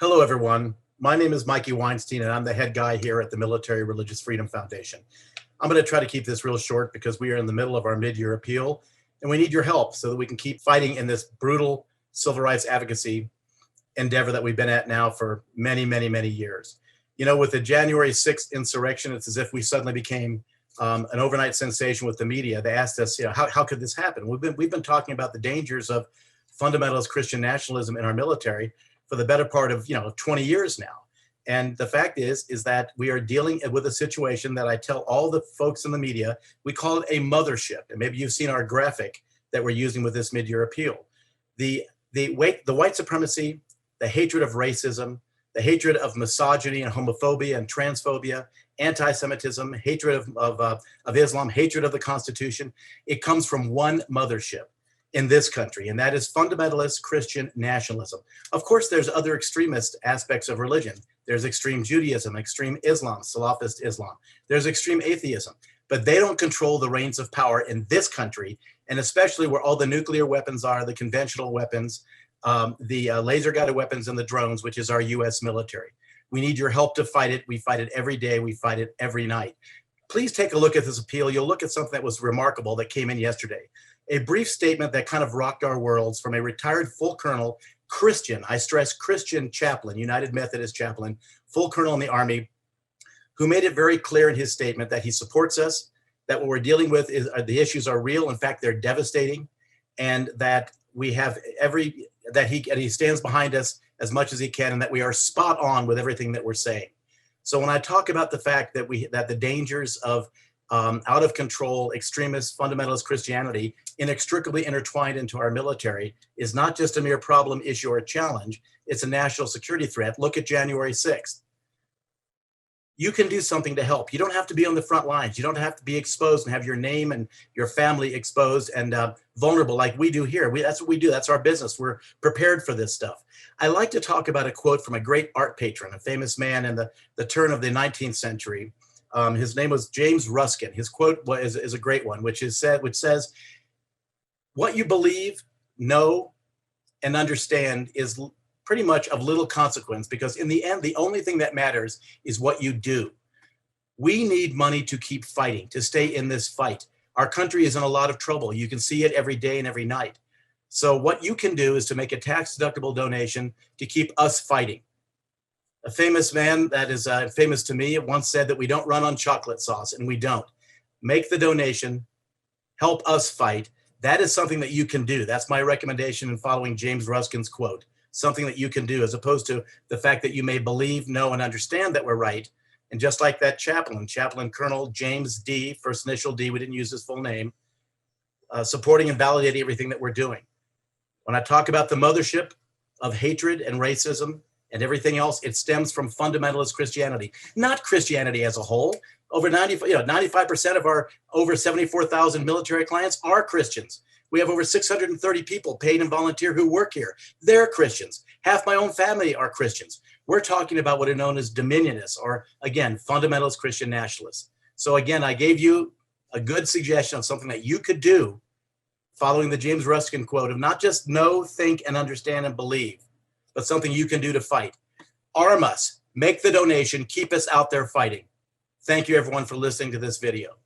Hello, everyone. My name is Mikey Weinstein, and I'm the head guy here at the Military Religious Freedom Foundation. I'm going to try to keep this real short because we are in the middle of our mid-year appeal, and we need your help so that we can keep fighting in this brutal civil rights advocacy endeavor that we've been at now for many, many, many years. You know, with the January 6th insurrection, it's as if we suddenly became an overnight sensation with the media. They asked us, how could this happen? We've been talking about the dangers of fundamentalist Christian nationalism in our military for the better part of 20 years now. And the fact is that we are dealing with a situation that I tell all the folks in the media, we call it a mothership. And maybe you've seen our graphic that we're using with this mid-year appeal. The white supremacy, the hatred of racism, the hatred of misogyny and homophobia and transphobia, anti-Semitism, hatred of Islam, hatred of the Constitution, it comes from one mothership in this country, and that is fundamentalist Christian nationalism. Of course, there's other extremist aspects of religion. There's extreme Judaism, extreme Islam, Salafist Islam. There's extreme atheism, but they don't control the reins of power in this country, and especially where all the nuclear weapons are, the conventional weapons, the laser-guided weapons and the drones, which is our U.S. military. We need your help to fight it. We fight it every day. We fight it every night. Please take a look at this appeal. You'll look at something that was remarkable that came in yesterday. A brief statement that kind of rocked our worlds from a retired full colonel, Christian, I stress Christian chaplain, United Methodist chaplain, full colonel in the Army, who made it very clear in his statement that he supports us, that what we're dealing with is the issues are real. In fact, they're devastating, and that we have he stands behind us as much as he can, and that we are spot on with everything that we're saying. So when I talk about the fact that the dangers of out of control, extremist, fundamentalist Christianity inextricably intertwined into our military is not just a mere problem, issue, or challenge. It's a national security threat. Look at January 6th. You can do something to help. You don't have to be on the front lines. You don't have to be exposed and have your name and your family exposed and vulnerable like we do here. That's what we do. That's our business. We're prepared for this stuff. I like to talk about a quote from a great art patron, a famous man in the turn of the 19th century. His name was James Ruskin. His quote is a great one, which says, "What you believe, know, and understand is pretty much of little consequence, because in the end, the only thing that matters is what you do." We need money to keep fighting, to stay in this fight. Our country is in a lot of trouble. You can see it every day and every night. So what you can do is to make a tax-deductible donation to keep us fighting. A famous man that is famous to me once said that we don't run on chocolate sauce, and we don't. Make the donation, help us fight. That is something that you can do. That's my recommendation in following James Ruskin's quote, something that you can do, as opposed to the fact that you may believe, know, and understand that we're right. And just like that chaplain Colonel James D., first initial D, we didn't use his full name, supporting and validating everything that we're doing. When I talk about the mothership of hatred and racism, and everything else, it stems from fundamentalist Christianity, not Christianity as a whole. Over 95% of our over 74,000 military clients are Christians. We have over 630 people, paid and volunteer, who work here. They're Christians. Half my own family are Christians. We're talking about what are known as dominionists, or again, fundamentalist Christian nationalists. So again, I gave you a good suggestion of something that you could do following the James Ruskin quote of not just know, think, and understand and believe, but something you can do to fight. Arm us, make the donation, keep us out there fighting. Thank you everyone for listening to this video.